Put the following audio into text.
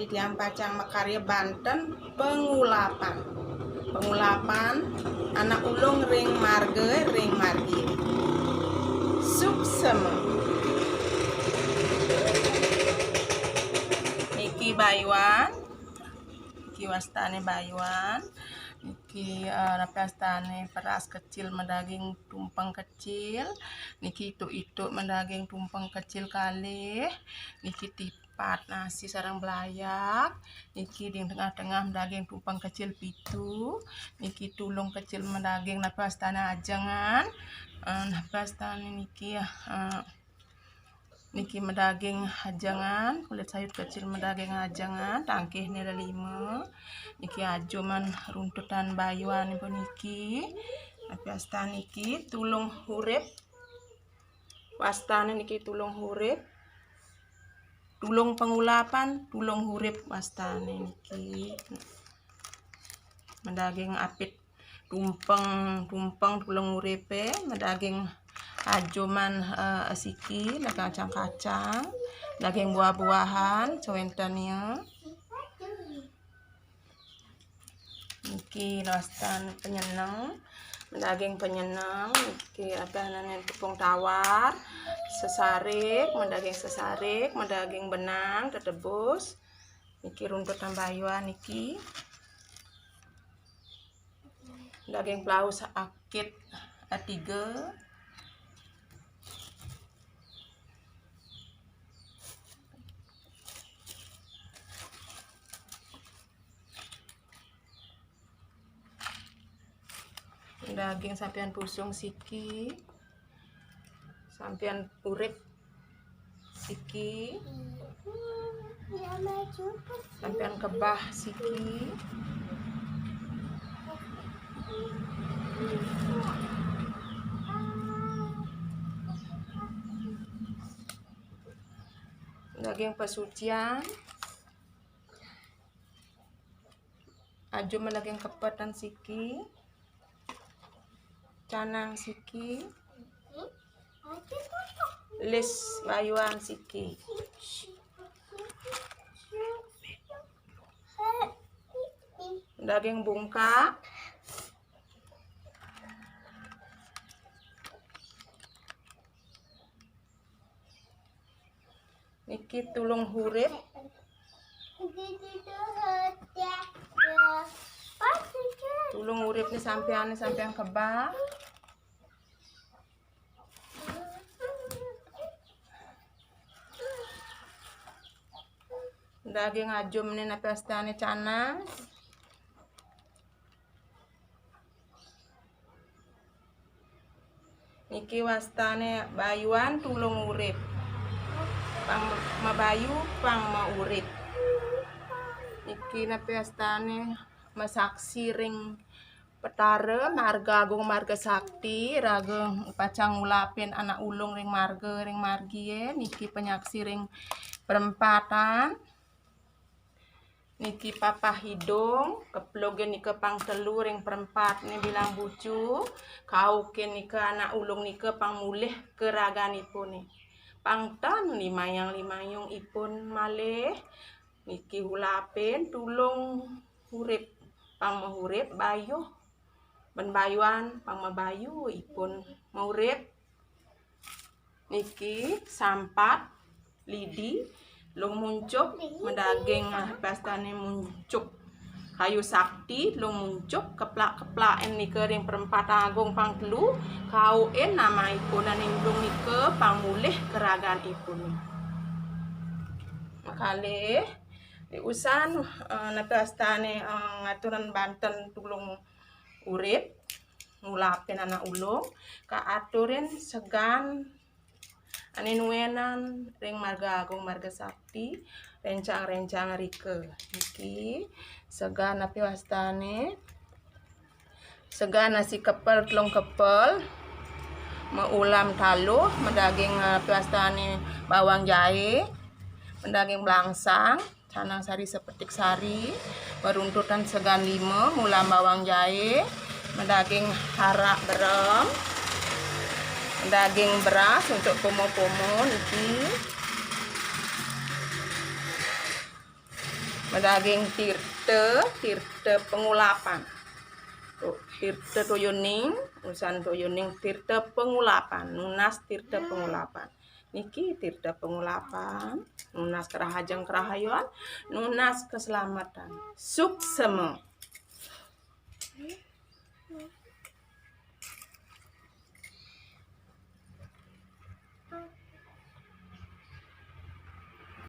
di Tiang Pacang Mekarya Banten pengulapan anak ulung ring marge ring margi suksema iki bayuan iki wastane bayuan niki rapastane peras kecil mendaging tumpeng kecil niki itu mendaging tumpeng kecil kalih niki tipat nasi sarang belayak niki di tengah-tengah mendaging tumpeng kecil pitu niki tulung kecil mendaging rapastane ajengan rapastane niki niki mendaging hajangan kulit sayur kecil mendaging hajangan tangkih nila 5 niki ajuman runtutan bayuan pun niki wastane niki tulung hurip wastane niki tulung hurip tulung pengulapan tulung hurip wastane niki mendaging apit tumpeng tulung uripe mendaging ajuman siki kacang-kacang daging buah-buahan cowentania niki rastan penyenang mendaging penyenang niki tepung tawar sesarik mendaging benang tetebus niki runtutan bayuan niki daging plaus akit 3 daging sampean pusung siki sampean urip siki sampean kebah siki daging pesucian aju daging kepetan siki canang siki lis bayuan siki daging bungkak niki tulung hurip nih sampean kebah daging ajum nih napastane canang niki wastane bayuan tulung urip pang mabayu pang maurip niki napastane masaksi ring petare marga agung marga sakti rageng pacang ngulapin anak ulung ring marga ring margie niki penyaksi ring perempatan niki papa hidung keplogen nike pang telu ring perempat nih bilang bucu kauken nike anak ulung nike pang mulih keraganipun nih pangtan limayang ipun malih niki hulapin tulung hurip pang mahurip bayuh ben bayuan pang mabayu ipun maurip niki sampat lidi lung muncuk mendaging pastane muncuk kayu sakti lung muncuk keplak nike ring perempat agung pang telu kauen nama ipun aning lung nike pang mulih keragan ipun makalih diusan napastane ngaturan Banten tulung urip ngulapin anak ulung kaaturin segan anenuenan ring marga agung marga sakti rencang rike niki segan api wastane segan nasi kepel telung kepel meulam taluh mendaging api wastane bawang jahe mendaging belangsang canang sari sepetik sari meruntutan segan 5 mulam bawang jahe mendaging harak berem daging beras untuk pomo-pomo niki medaging tirte pengulapan. Tuh, tirte toyoning, usan toyoning tirte pengulapan, nunas tirte pengulapan. Niki tirte pengulapan, nunas kerahajeng kerahayuan, nunas keselamatan. Suksema.